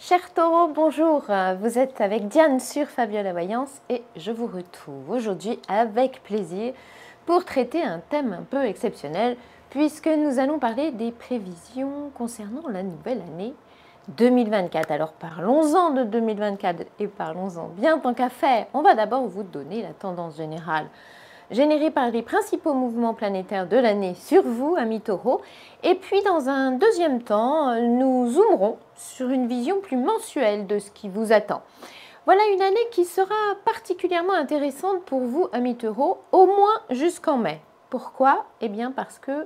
Chers taureaux, bonjour, vous êtes avec Diane sur Fabiola Voyance et je vous retrouve aujourd'hui avec plaisir pour traiter un thème un peu exceptionnel puisque nous allons parler des prévisions concernant la nouvelle année 2024. Alors parlons-en de 2024 et parlons-en bien tant qu'à faire. On va d'abord vous donner la tendance générale générée par les principaux mouvements planétaires de l'année sur vous, amis taureaux. Et puis dans un deuxième temps, nous zoomerons sur une vision plus mensuelle de ce qui vous attend. Voilà une année qui sera particulièrement intéressante pour vous, amis taureaux, au moins jusqu'en mai. Pourquoi? Eh bien parce que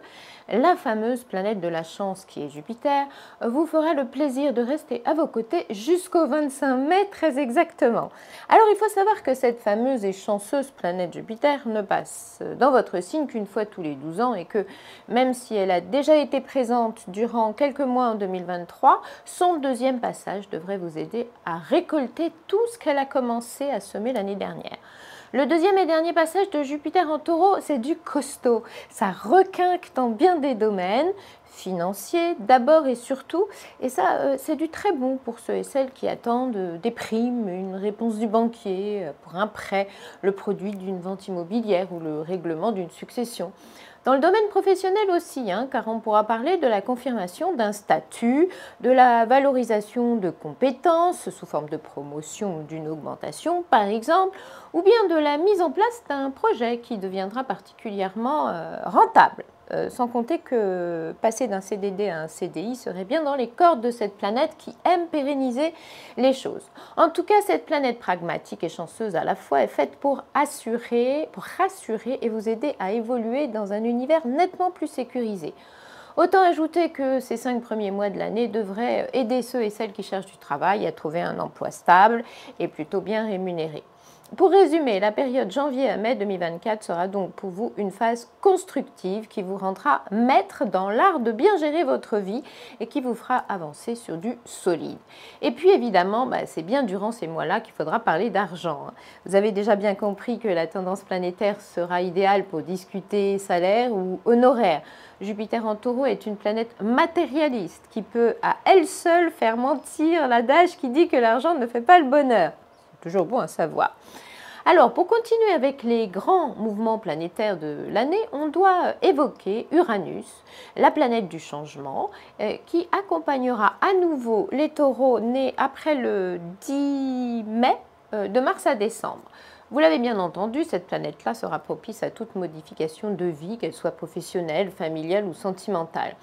la fameuse planète de la chance qui est Jupiter vous fera le plaisir de rester à vos côtés jusqu'au 25 mai très exactement. Alors il faut savoir que cette fameuse et chanceuse planète Jupiter ne passe dans votre signe qu'une fois tous les 12 ans et que même si elle a déjà été présente durant quelques mois en 2023, son deuxième passage devrait vous aider à récolter tout ce qu'elle a commencé à semer l'année dernière. Le deuxième et dernier passage de Jupiter en taureau, c'est du costaud. Ça requinque dans bien des domaines, financiers d'abord et surtout. Et ça, c'est du très bon pour ceux et celles qui attendent des primes, une réponse du banquier pour un prêt, le produit d'une vente immobilière ou le règlement d'une succession. Dans le domaine professionnel aussi, car on pourra parler de la confirmation d'un statut, de la valorisation de compétences sous forme de promotion ou d'une augmentation par exemple, ou bien de la mise en place d'un projet qui deviendra particulièrement rentable. Sans compter que passer d'un CDD à un CDI serait bien dans les cordes de cette planète qui aime pérenniser les choses. En tout cas, cette planète pragmatique et chanceuse à la fois est faite pour rassurer et vous aider à évoluer dans un univers nettement plus sécurisé. Autant ajouter que ces 5 premiers mois de l'année devraient aider ceux et celles qui cherchent du travail à trouver un emploi stable et plutôt bien rémunéré. Pour résumer, la période janvier à mai 2024 sera donc pour vous une phase constructive qui vous rendra maître dans l'art de bien gérer votre vie et qui vous fera avancer sur du solide. Et puis évidemment, c'est bien durant ces mois-là qu'il faudra parler d'argent. Vous avez déjà bien compris que la tendance planétaire sera idéale pour discuter salaire ou honoraire. Jupiter en taureau est une planète matérialiste qui peut à elle seule faire mentir l'adage qui dit que l'argent ne fait pas le bonheur. C'est toujours bon à savoir. Alors, pour continuer avec les grands mouvements planétaires de l'année, on doit évoquer Uranus, la planète du changement, qui accompagnera à nouveau les taureaux nés après le 10 mai, de mars à décembre. Vous l'avez bien entendu, cette planète-là sera propice à toute modification de vie, qu'elle soit professionnelle, familiale ou sentimentale.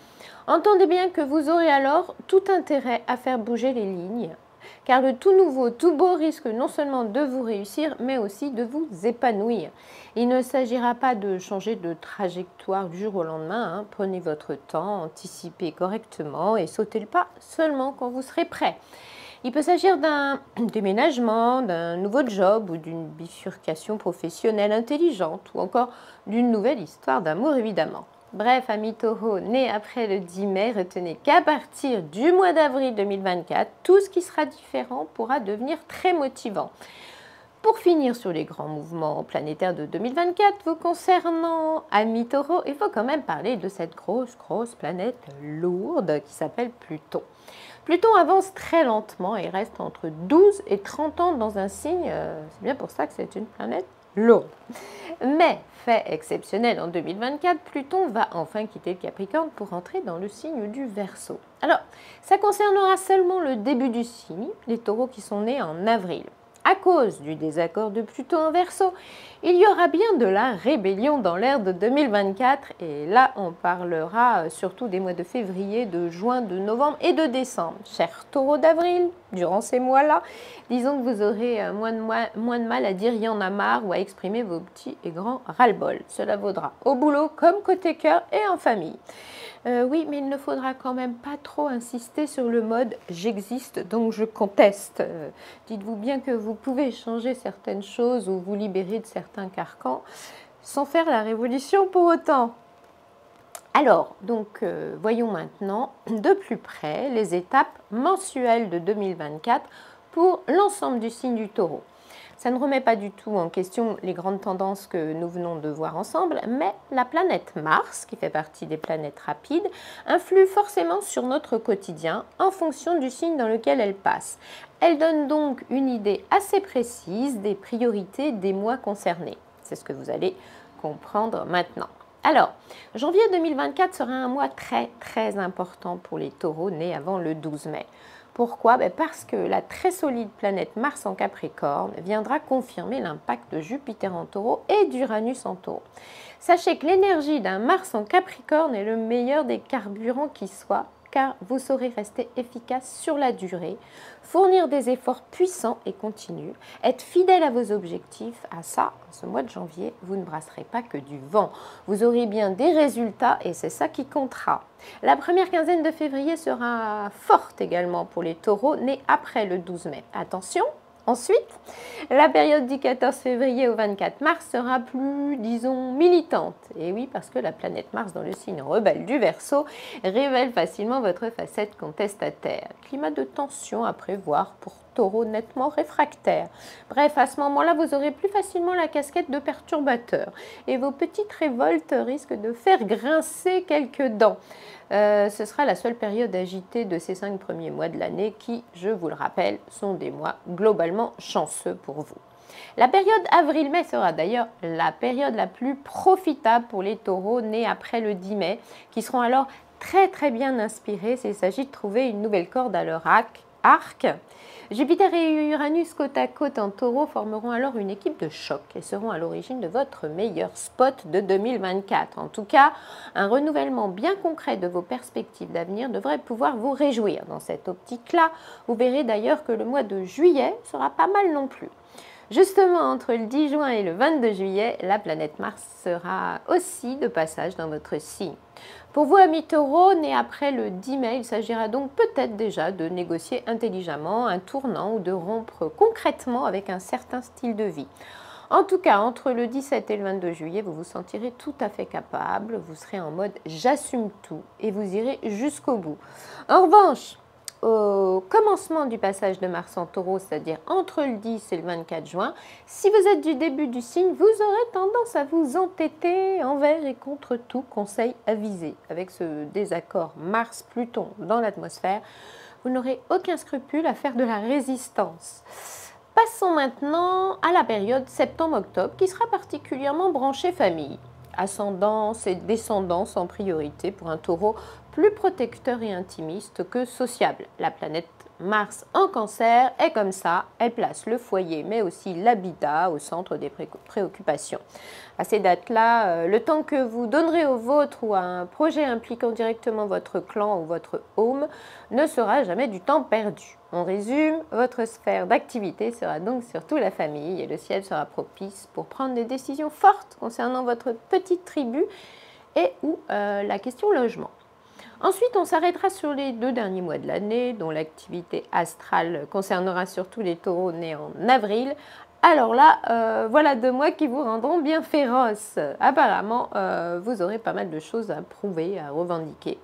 Entendez bien que vous aurez alors tout intérêt à faire bouger les lignes, car le tout nouveau, tout beau risque non seulement de vous réussir, mais aussi de vous épanouir. Il ne s'agira pas de changer de trajectoire du jour au lendemain. Prenez votre temps, anticipez correctement et sautez le pas seulement quand vous serez prêt. Il peut s'agir d'un déménagement, d'un nouveau job ou d'une bifurcation professionnelle intelligente ou encore d'une nouvelle histoire d'amour évidemment. Bref, amis taureaux, nés après le 10 mai, retenez qu'à partir du mois d'avril 2024, tout ce qui sera différent pourra devenir très motivant. Pour finir sur les grands mouvements planétaires de 2024, vous concernant, amis taureaux, il faut quand même parler de cette grosse planète lourde qui s'appelle Pluton. Pluton avance très lentement et reste entre 12 et 30 ans dans un signe, c'est bien pour ça que c'est une planète lourde. Mais, fait exceptionnel en 2024, Pluton va enfin quitter le Capricorne pour entrer dans le signe du Verseau. Alors, ça concernera seulement le début du signe, les taureaux qui sont nés en avril. À cause du désaccord de Pluton en Verseau, il y aura bien de la rébellion dans l'ère de 2024 et là on parlera surtout des mois de février, de juin, de novembre et de décembre. Chers taureaux d'avril, durant ces mois-là, disons que vous aurez moins de mal à dire « y en a marre » ou à exprimer vos petits et grands ras-le-bol. Cela vaudra au boulot comme côté cœur et en famille. Oui, mais il ne faudra quand même pas trop insister sur le mode « j'existe donc je conteste ». Dites-vous bien que vous pouvez changer certaines choses ou vous libérer de certains carcans sans faire la révolution pour autant. Alors, donc, voyons maintenant de plus près les étapes mensuelles de 2024 pour l'ensemble du signe du taureau. Ça ne remet pas du tout en question les grandes tendances que nous venons de voir ensemble, mais la planète Mars, qui fait partie des planètes rapides, influe forcément sur notre quotidien en fonction du signe dans lequel elle passe. Elle donne donc une idée assez précise des priorités des mois concernés. C'est ce que vous allez comprendre maintenant. Alors, janvier 2024 sera un mois très important pour les taureaux nés avant le 12 mai. Pourquoi? Parce que la très solide planète Mars en Capricorne viendra confirmer l'impact de Jupiter en Taureau et d'Uranus en Taureau. Sachez que l'énergie d'un Mars en Capricorne est le meilleur des carburants qui soit, car vous saurez rester efficace sur la durée, fournir des efforts puissants et continus, être fidèle à vos objectifs. À ça, en ce mois de janvier, vous ne brasserez pas que du vent. Vous aurez bien des résultats et c'est ça qui comptera. La première quinzaine de février sera forte également pour les taureaux nés après le 12 mai. Attention! Ensuite, la période du 14 février au 24 mars sera plus, disons, militante. Et oui, parce que la planète Mars dans le signe rebelle du Verseau révèle facilement votre facette contestataire. Climat de tension à prévoir pour taureaux nettement réfractaires. Bref, à ce moment-là, vous aurez plus facilement la casquette de perturbateur. Et vos petites révoltes risquent de faire grincer quelques dents. Ce sera la seule période agitée de ces 5 premiers mois de l'année qui, je vous le rappelle, sont des mois globalement chanceux pour vous. La période avril-mai sera d'ailleurs la période la plus profitable pour les taureaux nés après le 10 mai, qui seront alors très bien inspirés s'il s'agit de trouver une nouvelle corde à leur arc. Jupiter et Uranus côte à côte en taureau formeront alors une équipe de choc et seront à l'origine de votre meilleur spot de 2024. En tout cas, un renouvellement bien concret de vos perspectives d'avenir devrait pouvoir vous réjouir. Dans cette optique-là, vous verrez d'ailleurs que le mois de juillet sera pas mal non plus. Justement, entre le 10 juin et le 22 juillet, la planète Mars sera aussi de passage dans votre signe. Pour vous, amis taureaux, nés après le 10 mai, il s'agira donc peut-être déjà de négocier intelligemment un tournant ou de rompre concrètement avec un certain style de vie. En tout cas, entre le 17 et le 22 juillet, vous vous sentirez tout à fait capable, vous serez en mode « j'assume tout » et vous irez jusqu'au bout. En revanche, au commencement du passage de Mars en Taureau, c'est-à-dire entre le 10 et le 24 juin, si vous êtes du début du signe, vous aurez tendance à vous entêter envers et contre tout conseil avisé. Avec ce désaccord Mars-Pluton dans l'atmosphère, vous n'aurez aucun scrupule à faire de la résistance. Passons maintenant à la période septembre-octobre qui sera particulièrement branchée famille. Ascendance et descendance en priorité pour un taureau plus protecteur et intimiste que sociable. La planète Mars en Cancer est comme ça, elle place le foyer mais aussi l'habitat au centre des préoccupations. À ces dates-là, le temps que vous donnerez au vôtre ou à un projet impliquant directement votre clan ou votre home ne sera jamais du temps perdu. On résume, votre sphère d'activité sera donc surtout la famille et le ciel sera propice pour prendre des décisions fortes concernant votre petite tribu et ou la question logement. Ensuite, on s'arrêtera sur les 2 derniers mois de l'année, dont l'activité astrale concernera surtout les taureaux nés en avril. Alors là, voilà 2 mois qui vous rendront bien féroces. Apparemment, vous aurez pas mal de choses à prouver, à revendiquer.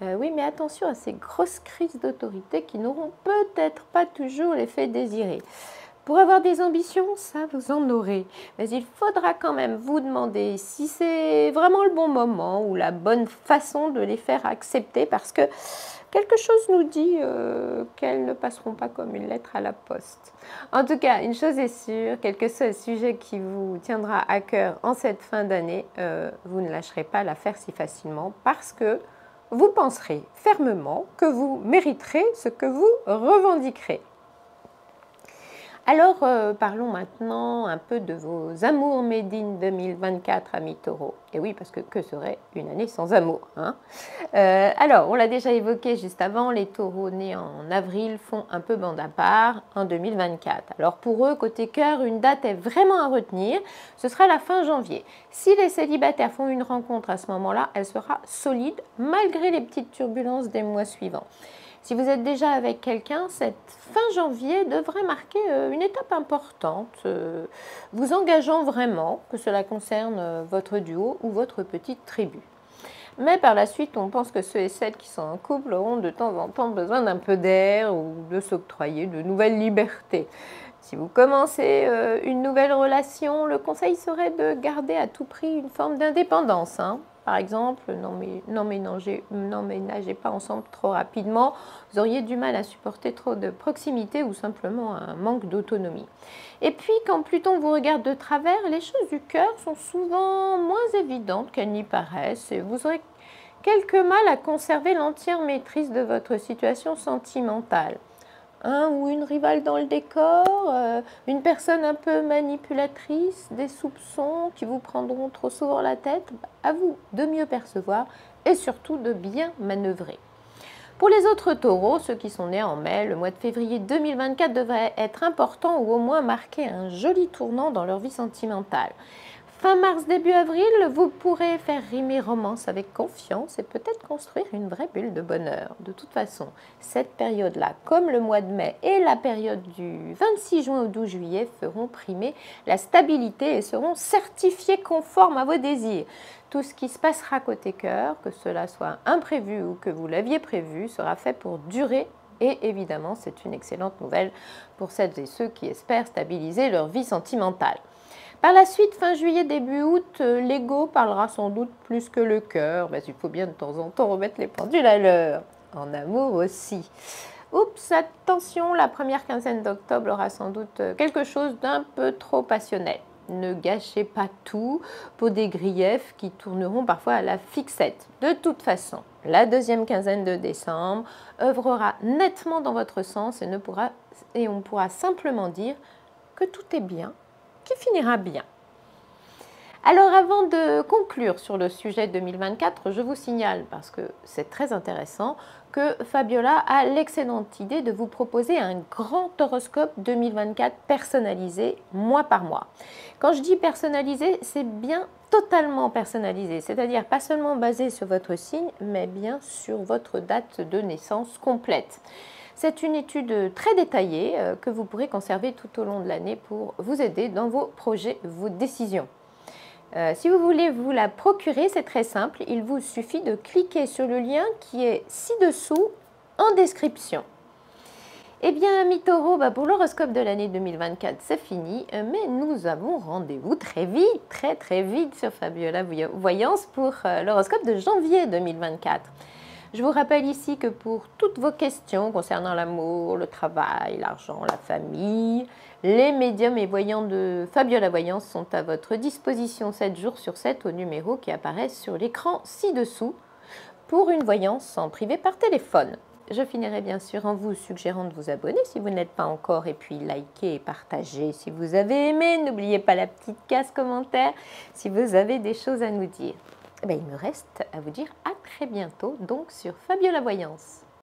Oui, mais attention à ces grosses crises d'autorité qui n'auront peut-être pas toujours l'effet désiré. Pour avoir des ambitions, ça vous en aurez. Mais il faudra quand même vous demander si c'est vraiment le bon moment ou la bonne façon de les faire accepter parce que quelque chose nous dit qu'elles ne passeront pas comme une lettre à la poste. En tout cas, une chose est sûre, quel que soit le sujet qui vous tiendra à cœur en cette fin d'année, vous ne lâcherez pas l'affaire si facilement parce que vous penserez fermement que vous mériterez ce que vous revendiquerez. Alors, parlons maintenant un peu de vos amours Made in 2024, amis taureaux. Et oui, parce que serait une année sans amour, hein? Alors, on l'a déjà évoqué juste avant, les taureaux nés en avril font un peu bande à part en 2024. Alors pour eux, côté cœur, une date est vraiment à retenir, ce sera la fin janvier. Si les célibataires font une rencontre à ce moment-là, elle sera solide malgré les petites turbulences des mois suivants. Si vous êtes déjà avec quelqu'un, cette fin janvier devrait marquer une étape importante, vous engageant vraiment, que cela concerne votre duo ou votre petite tribu. Mais par la suite, on pense que ceux et celles qui sont en couple auront de temps en temps besoin d'un peu d'air ou de s'octroyer de nouvelles libertés. Si vous commencez une nouvelle relation, le conseil serait de garder à tout prix une forme d'indépendance, hein. Par exemple, n'emménagez pas ensemble trop rapidement, vous auriez du mal à supporter trop de proximité ou simplement un manque d'autonomie. Et puis, quand Pluton vous regarde de travers, les choses du cœur sont souvent moins évidentes qu'elles n'y paraissent et vous aurez quelque mal à conserver l'entière maîtrise de votre situation sentimentale. Un ou une rivale dans le décor, une personne un peu manipulatrice, des soupçons qui vous prendront trop souvent la tête, à vous de mieux percevoir et surtout de bien manœuvrer. Pour les autres taureaux, ceux qui sont nés en mai, le mois de février 2024 devrait être important ou au moins marquer un joli tournant dans leur vie sentimentale. Fin mars, début avril, vous pourrez faire rimer romance avec confiance et peut-être construire une vraie bulle de bonheur. De toute façon, cette période-là, comme le mois de mai et la période du 26 juin au 12 juillet, feront primer la stabilité et seront certifiés conformes à vos désirs. Tout ce qui se passera côté cœur, que cela soit imprévu ou que vous l'aviez prévu, sera fait pour durer. Et évidemment, c'est une excellente nouvelle pour celles et ceux qui espèrent stabiliser leur vie sentimentale. Par la suite, fin juillet, début août, l'ego parlera sans doute plus que le cœur, mais il faut bien de temps en temps remettre les pendules à l'heure. En amour aussi. Oups, attention, la première quinzaine d'octobre aura sans doute quelque chose d'un peu trop passionnel. Ne gâchez pas tout pour des griefs qui tourneront parfois à la fixette. De toute façon, la deuxième quinzaine de décembre œuvrera nettement dans votre sens et on pourra simplement dire que tout est bien, qui finira bien. Alors avant de conclure sur le sujet 2024, je vous signale, parce que c'est très intéressant, que Fabiola a l'excellente idée de vous proposer un grand horoscope 2024 personnalisé mois par mois. Quand je dis personnalisé, c'est bien totalement personnalisé, c'est-à-dire pas seulement basé sur votre signe, mais bien sur votre date de naissance complète. C'est une étude très détaillée que vous pourrez conserver tout au long de l'année pour vous aider dans vos projets, vos décisions. Si vous voulez vous la procurer, c'est très simple. Il vous suffit de cliquer sur le lien qui est ci-dessous en description. Eh bien, amis taureaux, pour l'horoscope de l'année 2024, c'est fini. Mais nous avons rendez-vous très vite, très vite sur Fabiola Voyance pour l'horoscope de janvier 2024. Je vous rappelle ici que pour toutes vos questions concernant l'amour, le travail, l'argent, la famille, les médiums et voyants de Fabiola Voyance sont à votre disposition 7 jours sur 7 au numéro qui apparaît sur l'écran ci-dessous pour une voyance en privé par téléphone. Je finirai bien sûr en vous suggérant de vous abonner si vous n'êtes pas encore et puis liker et partager si vous avez aimé. N'oubliez pas la petite case commentaire si vous avez des choses à nous dire. Il me reste à vous dire à très bientôt donc sur Fabiola Voyance.